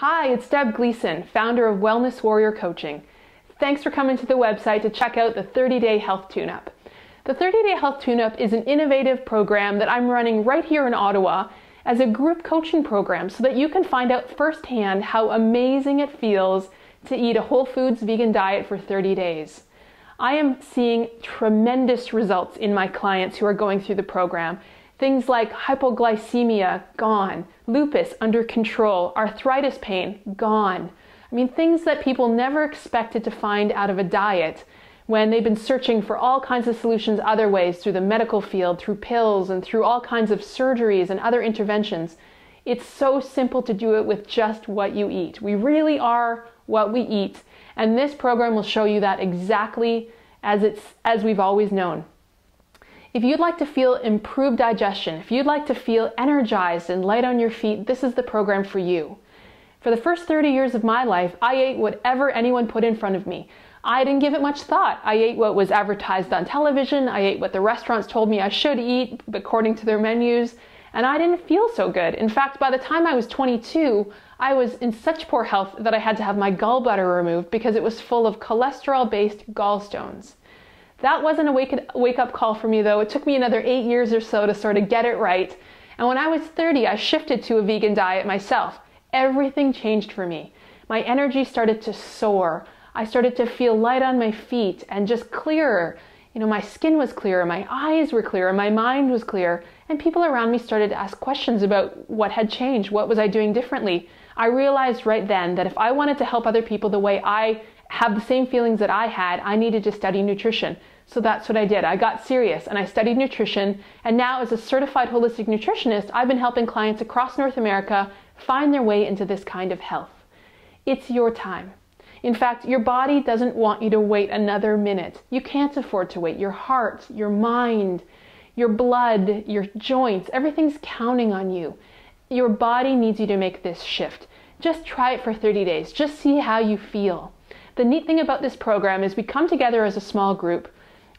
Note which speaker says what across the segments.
Speaker 1: Hi, it's Deb Gleason, founder of Wellness Warrior Coaching. Thanks for coming to the website to check out the 30-Day Health Tune-Up. The 30-Day Health Tune-Up is an innovative program that I'm running right here in Ottawa as a group coaching program so that you can find out firsthand how amazing it feels to eat a whole foods vegan diet for 30 days. I am seeing tremendous results in my clients who are going through the program. Things like hypoglycemia, gone. Lupus, under control. Arthritis pain, gone. I mean, things that people never expected to find out of a diet when they've been searching for all kinds of solutions other ways through the medical field, through pills, and through all kinds of surgeries and other interventions. It's so simple to do it with just what you eat. We really are what we eat, and this program will show you that exactly as we've always known. If you'd like to feel improved digestion, if you'd like to feel energized and light on your feet, this is the program for you. For the first 30 years of my life, I ate whatever anyone put in front of me. I didn't give it much thought. I ate what was advertised on television. I ate what the restaurants told me I should eat according to their menus, and I didn't feel so good. In fact, by the time I was 22, I was in such poor health that I had to have my gallbladder removed because it was full of cholesterol-based gallstones. That wasn't a wake-up call for me, though. It took me another 8 years or so to sort of get it right. And when I was 30, I shifted to a vegan diet myself. Everything changed for me. My energy started to soar. I started to feel light on my feet and just clearer. My skin was clearer, my eyes were clearer, my mind was clear, and people around me started to ask questions about what had changed, what was I doing differently. I realized right then that if I wanted to help other people the way I have the same feelings that I had, I needed to study nutrition. So that's what I did. I got serious and I studied nutrition, and now as a certified holistic nutritionist, I've been helping clients across North America find their way into this kind of health. It's your time. In fact, your body doesn't want you to wait another minute. You can't afford to wait. Your heart, your mind, your blood, your joints, everything's counting on you. Your body needs you to make this shift. Just try it for 30 days. Just see how you feel. The neat thing about this program is we come together as a small group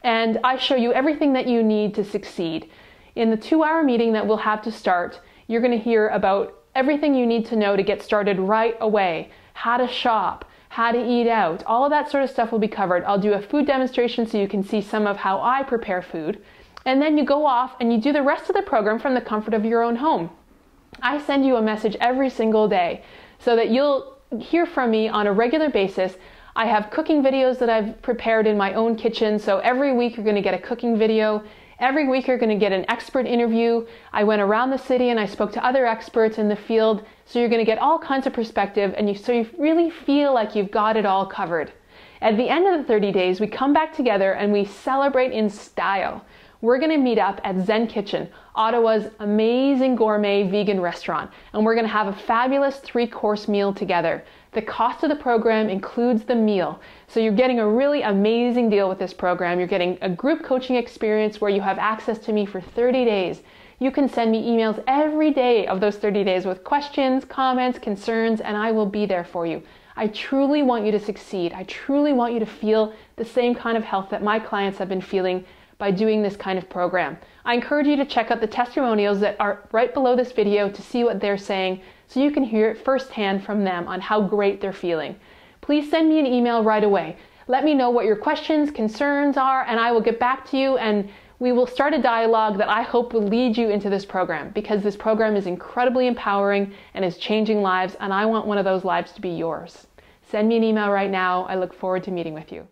Speaker 1: and I show you everything that you need to succeed. In the 2-hour meeting that we'll have to start, you're going to hear about everything you need to know to get started right away. How to shop, how to eat out, all of that sort of stuff will be covered. I'll do a food demonstration so you can see some of how I prepare food. And then you go off and you do the rest of the program from the comfort of your own home. I send you a message every single day so that you'll hear from me on a regular basis. I have cooking videos that I've prepared in my own kitchen, so every week you're going to get a cooking video. Every week you're going to get an expert interview. I went around the city and I spoke to other experts in the field, so you're going to get all kinds of perspective, and so you really feel like you've got it all covered. At the end of the 30 days, we come back together and we celebrate in style. We're going to meet up at Zen Kitchen, Ottawa's amazing gourmet vegan restaurant, and we're going to have a fabulous 3-course meal together. The cost of the program includes the meal, so you're getting a really amazing deal with this program. You're getting a group coaching experience where you have access to me for 30 days. You can send me emails every day of those 30 days with questions, comments, concerns, and I will be there for you. I truly want you to succeed. I truly want you to feel the same kind of health that my clients have been feeling by doing this kind of program. I encourage you to check out the testimonials that are right below this video to see what they're saying so you can hear it firsthand from them on how great they're feeling. Please send me an email right away. Let me know what your questions, concerns are, and I will get back to you, and we will start a dialogue that I hope will lead you into this program, because this program is incredibly empowering and is changing lives, and I want one of those lives to be yours. Send me an email right now. I look forward to meeting with you.